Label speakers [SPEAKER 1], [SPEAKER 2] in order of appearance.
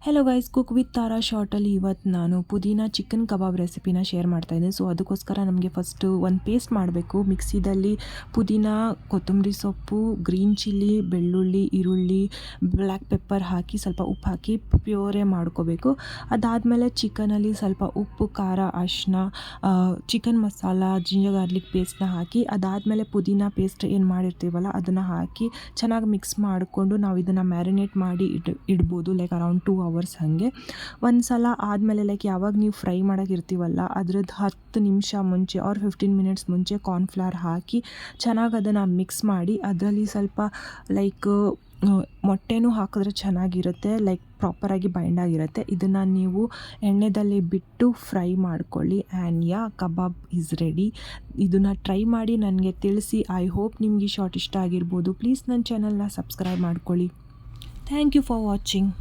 [SPEAKER 1] Hello guys, cook with ತಾರಾ ಶಾರ್ಟಲ್ಲಿ ಇವತ್ತು ನಾನು ಪುದೀನ ಚಿಕನ್ ಕಬಾಬ್ ರೆಸಿಪಿನ ಶೇರ್ ಮಾಡ್ತಾಯಿದ್ದೀನಿ. ಸೊ ಅದಕ್ಕೋಸ್ಕರ ನಮಗೆ ಫಸ್ಟು ಒಂದು ಪೇಸ್ಟ್ ಮಾಡಬೇಕು. ಮಿಕ್ಸಿದಲ್ಲಿ ಪುದೀನ, ಕೊತ್ತಂಬರಿ ಸೊಪ್ಪು, ಗ್ರೀನ್ ಚಿಲ್ಲಿ, ಬೆಳ್ಳುಳ್ಳಿ, ಈರುಳ್ಳಿ, ಬ್ಲ್ಯಾಕ್ ಪೆಪ್ಪರ್ ಹಾಕಿ ಸ್ವಲ್ಪ ಉಪ್ಪು ಹಾಕಿ ಪ್ಯೂರೇ ಮಾಡ್ಕೋಬೇಕು. ಅದಾದಮೇಲೆ ಚಿಕನಲ್ಲಿ ಸ್ವಲ್ಪ ಉಪ್ಪು, ಖಾರ, ಅರಿಶಿನ, ಚಿಕನ್ ಮಸಾಲ, ಜಿಂಜರ್ ಗಾರ್ಲಿಕ್ ಪೇಸ್ಟ್ನ ಹಾಕಿ ಅದಾದಮೇಲೆ ಪುದೀನ ಪೇಸ್ಟ್ ಏನು ಮಾಡಿರ್ತೀವಲ್ಲ ಅದನ್ನು ಹಾಕಿ ಚೆನ್ನಾಗಿ ಮಿಕ್ಸ್ ಮಾಡಿಕೊಂಡು ನಾವು ಇದನ್ನು ಮ್ಯಾರಿನೇಟ್ ಮಾಡಿ ಇಡ್ಬೋದು. ಲೈಕ್ ಅರೌಂಡ್ 2 hours ಹಾಗೆ. ಒಂದು ಸಲ ಆದಮೇಲೆ ಲೈಕ್ ಯಾವಾಗ ನೀವು ಫ್ರೈ ಮಾಡೋಕ್ಕಿರ್ತೀವಲ್ಲ ಅದ್ರದ್ದು 10 ನಿಮಿಷ ಮುಂಚೆ ಆರ್ 15 ಮಿನಿಟ್ಸ್ ಮುಂಚೆ ಕಾರ್ನ್ಫ್ಲವರ್ ಹಾಕಿ ಚೆನ್ನಾಗಿ ಅದನ್ನು ಮಿಕ್ಸ್ ಮಾಡಿ ಅದರಲ್ಲಿ ಸ್ವಲ್ಪ ಲೈಕ್ ಮೊಟ್ಟೆನೂ ಹಾಕಿದ್ರೆ ಚೆನ್ನಾಗಿರುತ್ತೆ, ಲೈಕ್ ಪ್ರಾಪರಾಗಿ ಬೈಂಡ್ ಆಗಿರುತ್ತೆ. ಇದನ್ನು ನೀವು ಎಣ್ಣೆದಲ್ಲಿ ಬಿಟ್ಟು ಫ್ರೈ ಮಾಡ್ಕೊಳ್ಳಿ ಆ್ಯಂಡ್ ಕಬಾಬ್ ಈಸ್ ರೆಡಿ. ಇದನ್ನು ಟ್ರೈ ಮಾಡಿ ನನಗೆ ತಿಳಿಸಿ. ಐ ಹೋಪ್ ನಿಮಗೆ ಈ ಶಾರ್ಟ್ ಇಷ್ಟ ಆಗಿರ್ಬೋದು. ಪ್ಲೀಸ್ ನನ್ನ ಚಾನಲ್ನ ಸಬ್ಸ್ಕ್ರೈಬ್ ಮಾಡ್ಕೊಳ್ಳಿ. Thank you for watching.